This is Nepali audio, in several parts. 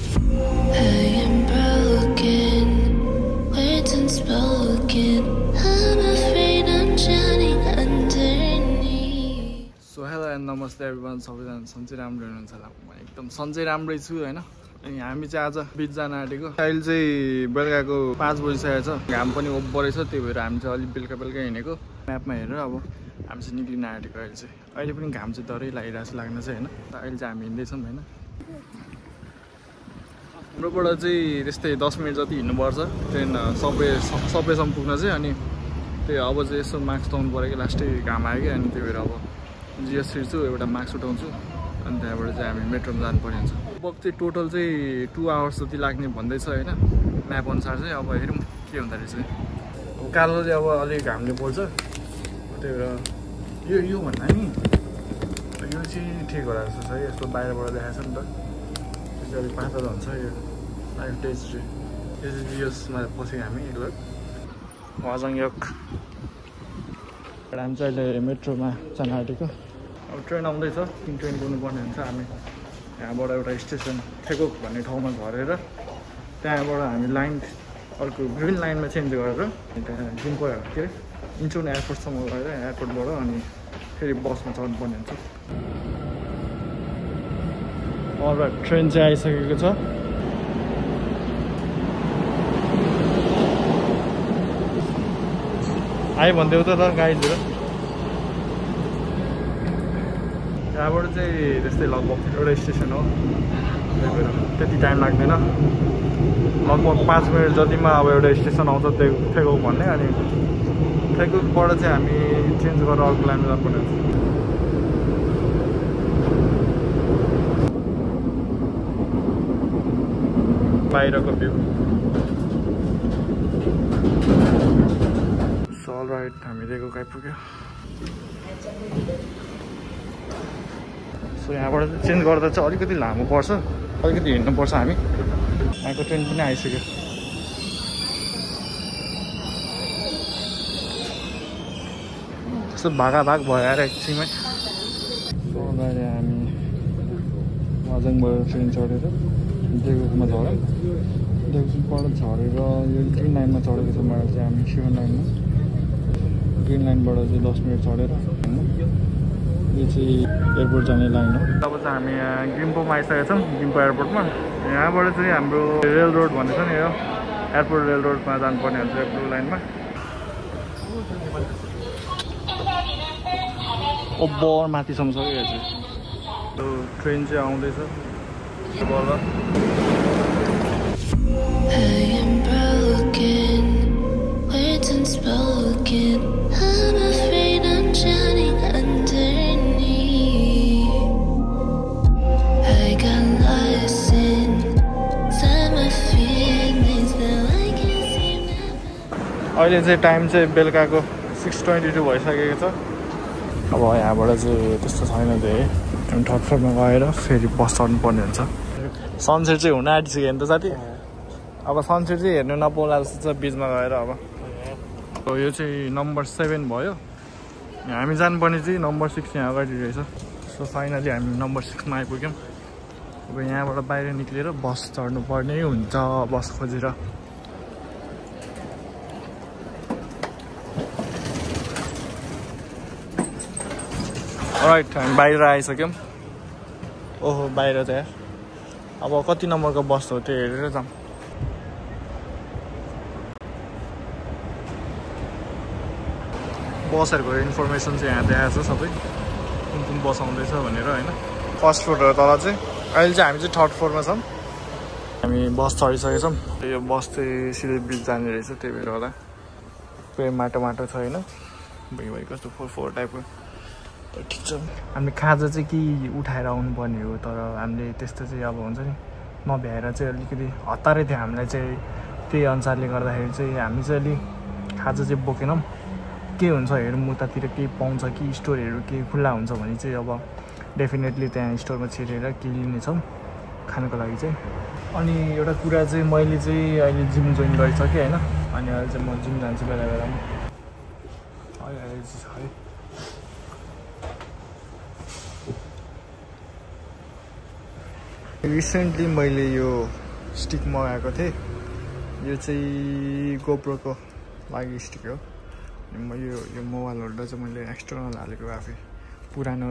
सो हेलो एन्ड नमस्ते एभ्रिवान, सबैजना सन्चै राम्रो हुनुहुन्छ होला। म एकदम सन्चै राम्रै छु होइन। अनि हामी चाहिँ आज बिच जान आँटेको। अहिले चाहिँ बेलुकाको 5 बजिसकेको छ, घाम पनि ओभरै छ, त्यही भएर हामी चाहिँ अलिक बेलुका हिँडेको। म्यापमा हेरेर अब हामी चाहिँ निक्लिन आँटेको। अहिले पनि घाम चाहिँ डरै लागिरहेको छ लाग्न चाहिँ होइन। अहिले चाहिँ हामी हिँड्दैछौँ होइन। हाम्रोबाट चाहिँ त्यस्तै 10 मिनट जति हिँड्नुपर्छ ट्रेन सबैसम्म पुग्न चाहिँ। अनि त्यही अब चाहिँ यसो मास्क लाउनु पऱ्यो कि लास्टै घाम आयो कि, अनि त्यही भएर अब जिएस छिर्छु, एउटा मास्क उठाउँछु, अनि त्यहाँबाट चाहिँ हामी मेट्रोमा जानुपर्ने हुन्छ। लगभग चाहिँ टोटल चाहिँ 2 आवर्स जति लाग्ने भन्दैछ होइन म्याप अनुसार चाहिँ। अब हेरौँ के हुँदो रहेछ। अब कालो चाहिँ अब अलिक घामले पोल्छ, त्यही भएर यो भन्दा नि यो चाहिँ ठिक होला जस्तो छ। यस्तो बाहिरबाट देखाएको छ नि त, त्यो चाहिँ अलिक पातलो हुन्छ। यो लाइफ टेस्ट यो चाहिँ जिएसमा पसेको हामी एकलग वाजङयोग। हामी चाहिँ अहिले मेट्रोमा जान आँटेको। अब ट्रेन आउँदैछ, ट्रेन कुर्नुपर्ने हुन्छ। हामी यहाँबाट एउटा स्टेसन थेगोक भन्ने ठाउँमा झरेर त्यहाँबाट हामी लाइन अर्को ग्रिन लाइनमा चेन्ज गरेर त्यहाँ जिम्पो के अरे इन्चुन एयरपोर्टसम्म गएर एयरपोर्टबाट अनि फेरि बसमा चढ्नुपर्ने हुन्छ। अलराइट, ट्रेन चाहिँ आइसकेको छ। आयो भनिदेऊ त गाइड लिएर। यहाँबाट चाहिँ त्यस्तै लगभग एउटा स्टेसन हो, त्यही भएर त्यति टाइम लाग्दैन। लगभग 5 मिनट जतिमा अब एउटा स्टेसन आउँछ थेगोक भन्ने। अनि थेगोकबाट चाहिँ हामी चेन्ज गरेर अर्को लाइनमा जानुपर्ने हुन्छ। बाहिरको भ्यू। अलराइट, हामी थेगोक आइपुग्यो। सो यहाँबाट चाहिँ चेन्ज गर्दा चाहिँ अलिकति लामो पर्छ, अलिकति हिँड्नुपर्छ हामी। यहाँको ट्रेन पनि आइसक्यो। त्यस्तो भागाभाग भएर एकछिनमै। सो अहिले हामी वाजङबाट ट्रेन चढेर थेगोकमा झऱ्यौँ। थेगोकबाट झरेर यो ग्रिन लाइनमा चढेको छ। मलाई चाहिँ हामी सिभन लाइनमा ग्रिन लाइनबाट चाहिँ 10 मिनट चढेर यो चाहिँ एयरपोर्ट जाने लाइन हो। अब चाहिँ हामी यहाँ गिम्पोमा आइसकेका छौँ, गिम्पो एयरपोर्टमा। यहाँबाट चाहिँ हाम्रो रेल रोड भन्ने छ नि, यो एयरपोर्ट रेल रोडमा जानुपर्ने हुन्छ ब्लू लाइनमा। ओभर माथिसम्म छ कि यो चाहिँ। त्यो ट्रेन चाहिँ आउँदैछ बल्ल। अहिले चाहिँ टाइम चाहिँ बेलुकाको 6:22 भइसकेको छ। अब यहाँबाट चाहिँ त्यस्तो छैन धेरै। हामी थर्ड फ्लोरमा गएर फेरि बस चढ्नुपर्ने हुन्छ। सनसेट चाहिँ हुन आँटिसक्यो नि त साथी। अब सनसेट चाहिँ हेर्नु नपाउला जस्तो छ बिचमा गएर। अब यो चाहिँ नम्बर 7 भयो। हामी जानुपर्ने चाहिँ नम्बर 6 यहाँ अगाडि रहेछ। सो फाइनली हामी नम्बर 6मा आइपुग्यौँ। अब यहाँबाट बाहिर निक्लेर बस चढ्नुपर्ने हुन्छ, बस खोजेर। राइट, हामी बाहिर आइसक्यौँ। ओहो, बाहिर त यार। अब कति नम्बरको बस हो त्यो हेरेर जाऊँ। बसहरूको इन्फर्मेसन चाहिँ यहाँ देखाएको छ सबै, कुन कुन बस आउँदैछ भनेर होइन। फर्स्ट फ्लोर हो तल चाहिँ। अहिले चाहिँ हामी चाहिँ थर्ड फ्लोरमा छौँ। हामी बस चढिसकेको छौँ। यो बस चाहिँ सिधै बिच जाने रहेछ, त्यही भएर होला। पुरै माटो छ होइन, भइ कस्तो 4 टाइपको। ठिक छ। हामीले खाजा चाहिँ कि उठाएर आउनुपर्ने हो, तर हामीले त्यस्तो चाहिँ अब हुन्छ नि नभ्याएर चाहिँ अलिकति हतारै थियो हामीलाई चाहिँ। त्यही अनुसारले गर्दाखेरि चाहिँ हामी चाहिँ अलिक खाजा चाहिँ बोकेनौँ। के हुन्छ हेरौँ उतातिर केही पाउँछ कि स्टोरहरू केही खुल्ला हुन्छ भने चाहिँ अब डेफिनेटली त्यहाँ स्टोरमा छिरेर के लिनेछौँ खानको लागि चाहिँ। अनि एउटा कुरा चाहिँ मैले चाहिँ अहिले जिम जोइन गरिसकेँ होइन। अनि अहिले चाहिँ म जिम जान्छु बेला बेलामा। अहिले चाहिँ है रिसेन्टली मैले यो स्टिक मगाएको थिएँ। यो चाहिँ गोप्रोको लागि स्टिक हो। यो मोबाइल होल्डर चाहिँ मैले एक्सटर्नल हालेको आफै पुरानो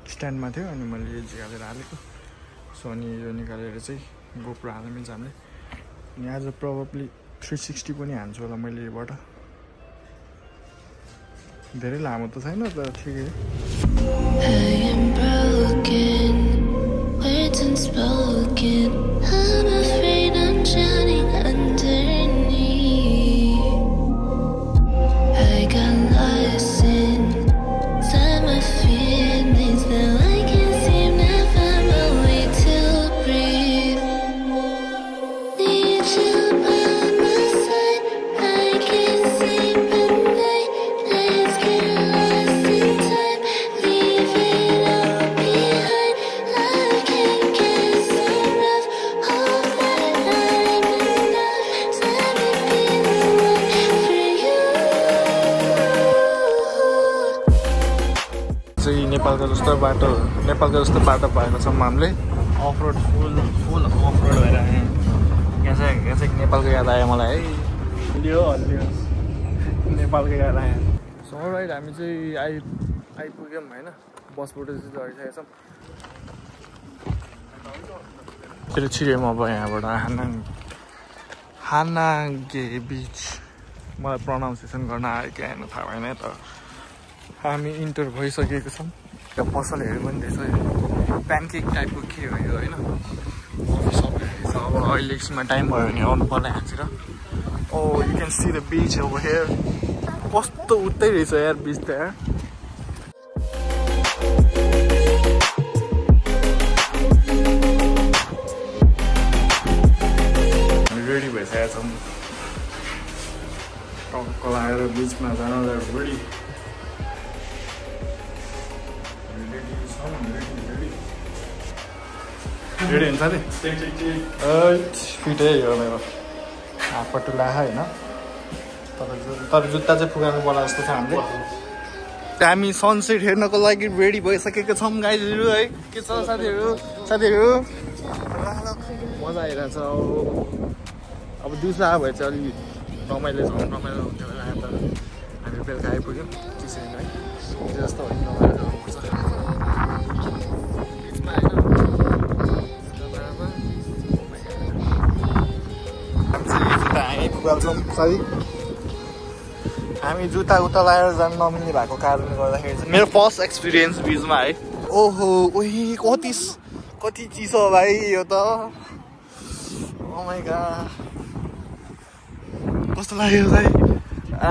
स्ट्यान्डमा थियो अनि मैले यो झिकालेर हालेको। सो अनि यो निकालेर चाहिँ गोप्रो हाल्न मिल्छ हामीले। अनि आज प्रोबब्ली 360 पनि हान्छु होला मैले योबाट। धेरै लामो त छैन तर ठिकै नेपालको जस्तो बाटो पाएको छौँ हामीले। अफरोड फुल अफरोड भएर आएँ। यहाँ चाहिँ नेपालको याद आयो मलाई है। हल्लियो नेपालको याद आयो। सो राइट हामी चाहिँ आइपुग्यौँ होइन। बसबाट चाहिँ झरिसकेको छौँ। फेरि छिरेँ म अब यहाँबाट हानागे बिच। मलाई प्रनाउन्सिएसन गर्न आयो कि आएन थाहा भएन त। हामी इन्टर भइसकेको छौँ। पसलहरू पनि रहेछ। प्यानकेक टाइपको के हो यो होइन। अफिस अब अहिले एकछिनमा टाइम भयो भने आउनु पर्ने यहाँतिर। Oh you can see the beach over here. कस्तो उतै रहेछ यार बिच त यार। रेडी भइसकेका छौँ। टक्क लगाएर बिचमा जान रेडी। रेडी हुन्छ नि फिटै हो मेरो। हातपट्टि लाख होइन तर जुत्ता चाहिँ पुगानु पर्ला जस्तो छ हामीले। हामी सनसेट हेर्नको लागि रेडी भइसकेको छौँ गाइजहरू है। के छ साथीहरू मजा आइरहेछ। अब दिउँसो आयो भए चाहिँ अलिक रमाइलो हुन्थ्यो होला। तर हामी बेलुका आइपुग्यौँ त्यसरी है। जस्तो होइन रमाइलो गर्नुपर्छ बिचमा होइन। हामी जुत्ता उता लगाएर जानु नमिल्ने भएको कारणले गर्दाखेरि चाहिँ मेरो फर्स्ट एक्सपिरियन्स बिचमा है। ओहो ओही कति चिसो भाइ यो त। ओ माइ गॉड कस्तो लाग्यो भाइ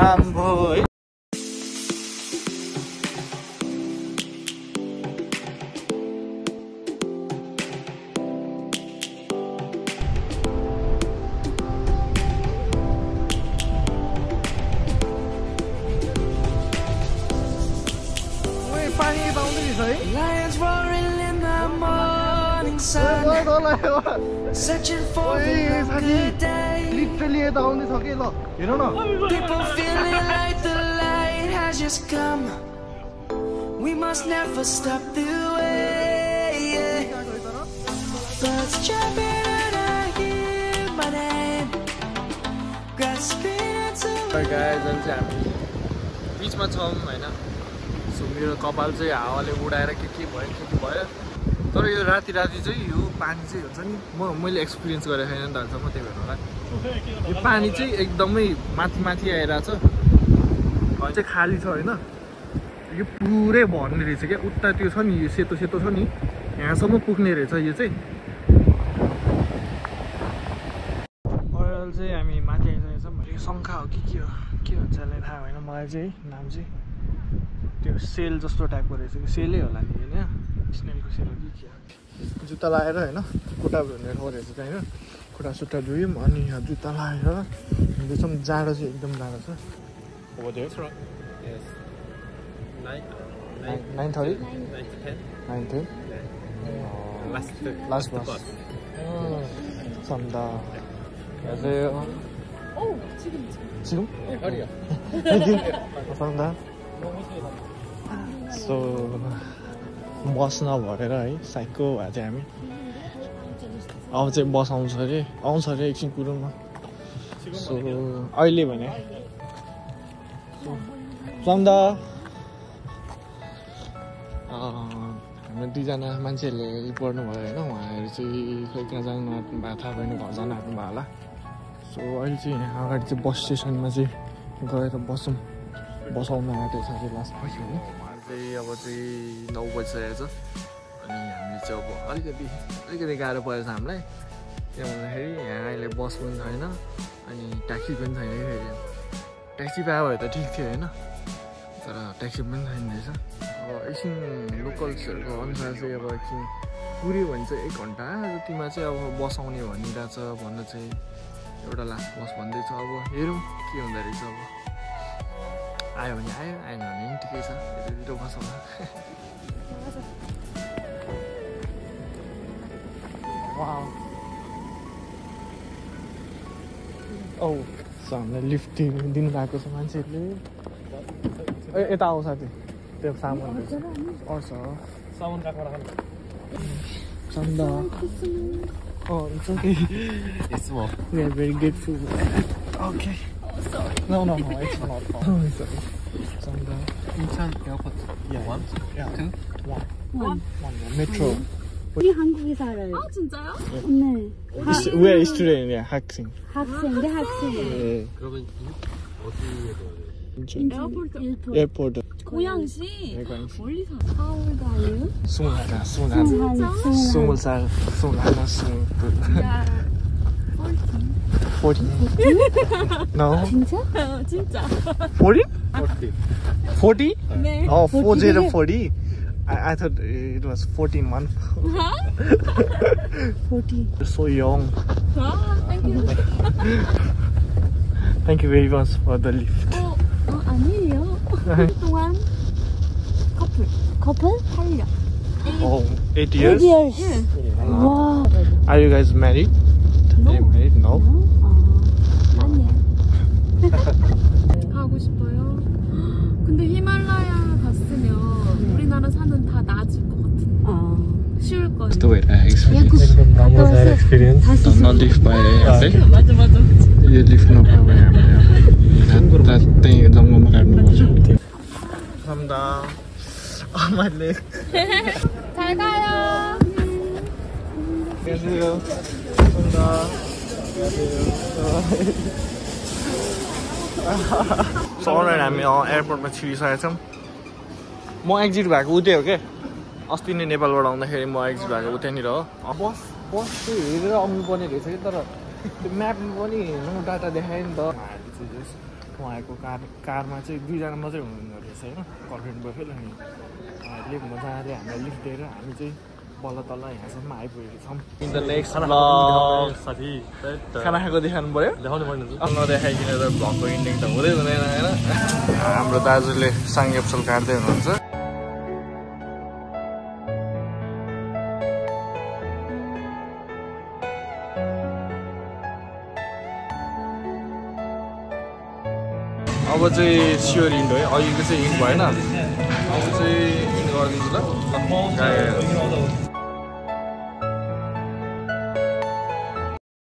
आम्बो है। Lions roaring in the morning sun, searching for a good day. Literally यता आउँदै छ के ल हेर न। People feeling like the light has just come. We must never stop the way. Birds jumping and I hear my name, grasping into. Hey guys, हामी बिचमा छौँ होइन। सो मेरो कपाल चाहिँ हावाले उडाएर के भयो। तर यो राति चाहिँ यो पानी चाहिँ हुन्छ नि मैले एक्सपिरियन्स गरेको छैन नि त अहिलेसम्म। त्यही भएर होला यो पानी चाहिँ एकदमै माथि आइरहेछ। चाहिँ खाली छ होइन। यो पुरै भर्ने रहेछ क्या। उता त्यो छ नि यो सेतो छ नि यहाँसम्म पुग्ने रहेछ यो चाहिँ। अहिले चाहिँ हामी माथि आइसकेको छौँ। यो शङ्खा हो कि के हो भन्छ यसलाई थाहा भएन मलाई चाहिँ। नाम चाहिँ त्यो सेल जस्तो टाइपको रहेछ कि सेलै होला नि होइन। स्नेलको सेल हो कि के हो। जुत्ता लगाएर होइन खुट्टा धुने ठाउँ रहेछ त्यहाँ होइन। खुट्टा सुट्टा धुयौँ अनि यहाँ जुत्ता लगाएर हिँड्दैछौँ। जाडो चाहिँ एकदम जाडो छ। 9:30 9:10 Last bus. 감사합니다. 안녕하세요. 지금? 허리야. 감사합니다. So बस्न भरेर है साइको भए चाहिँ हामी अब चाहिँ बस आउँछ अरे एकछिन कुरोमा सो अहिले भने सम्दा हाम्रो दुईजना मान्छेहरूले पढ्नु भयो होइन उहाँहरू चाहिँ खै कहाँ जानु आँट्नु भएको थाहा भएन घर जानु आँट्नु भयो होला सो अहिले चाहिँ यहाँ अगाडि चाहिँ बस स्टेसनमा चाहिँ गएर बसाउन आँटेको छ अरे लास्ट पछि होइन चाहिँ अब चाहिँ 9 बजिसकेको छ अनि हामीले चाहिँ अब अलिकति गाह्रो परेछ हामीलाई किन भन्दाखेरि यहाँ अहिले बस पनि छैन अनि ट्याक्सी पनि छैन कि फेरि ट्याक्सी पायो भए त ठिक थियो होइन तर ट्याक्सी पनि छैन रहेछ अब एकछिन लोकल्सहरूको अनुसार चाहिँ अब एकछिन पुऱ्यो भने चाहिँ 1 घन्टा जतिमा चाहिँ अब बस आउने भनिरहेछ भन्दा चाहिँ एउटा लास्ट बस भन्दैछ अब हेरौँ के हुँदो रहेछ अब आयो भने आयो आएन भने पनि ठिकै छ यतातिर बसौँ औ हामीलाई लिफ्ट दिनुभएको छ मान्छेहरूले यता आऊ साथी त्यो सामान Sanda. Oh, it's okay. It's small. We are very grateful. Okay. Oh, sorry. No, it's not. Oh, sorry. Sanda. Incheon airport. Yeah. 1, 2, 1. Metro. 우리 한국에 살아요. 아 진짜요? 네. We are student, yeah, 학생. 학생인데 학생. 네. 그러면 어디에 넣어요? 인천. 에어포트. 고양시. 고양시. 멀리 사. How old are you? 20살. 40. No. 진짜? 진짜. 40? 40? 네. Oh, 40. I thought it was 14 months. 40. You're so young. 아, thank you. Thank you very much for the lift. 아니에요. 동안 커플? 8년. Oh, 8 years? 8 years. 와. Are you guys married? No. Are you married? No. 아니에요. 가고 싶어요. 근데 히말라야 갔으면 우리나라 사는 다 나아질 것 같은데. 쉬울 거. The way I experience. Not lift by 맞아. You lift no by that thing जङ्गलमा काट्नुपर्छ. 감사합니다. Oh my leg. 잘 가요. 안녕하세요. 감사합니다. So already हामी एयरपोर्टमा छिरिसकेका छौँ. म एक्जिट भएको उतै हो के अस्ति नै नेपालबाट आउँदाखेरि म एक्जिट भएको उतैनिर हो. बस चाहिँ हेरेर आउनुपर्ने रहेछ कि तर त्यो म्यापमा पनि नो डाटा देखायो नि त. उहाँहरूको कारमा चाहिँ 2 जना मात्रै हुनुहुँदो रहेछ होइन गर्लफ्रेन्ड बोयफ्रेन्ड अनि उहाँहरूले मजाले हामीलाई लिफ्ट दिएर हामी चाहिँ बल्ल तल्ल यहाँसम्म आइपुगेको छौँ. इन द नेक्स्ट साथी खाना खाएको देखाउनु पऱ्यो. देखाउनु पर्ने नदेखाइकन त भ्लगको इन्डिङ त हुँदै हुँदैन होइन. हाम्रो दाजुले साङ्गेप्सल काट्दै हुनुहुन्छ. अब चाहिँ स्योर इन्ड है अघिको चाहिँ इन्ड भएन अब चाहिँ इन्ड गरिदिन्छु ल.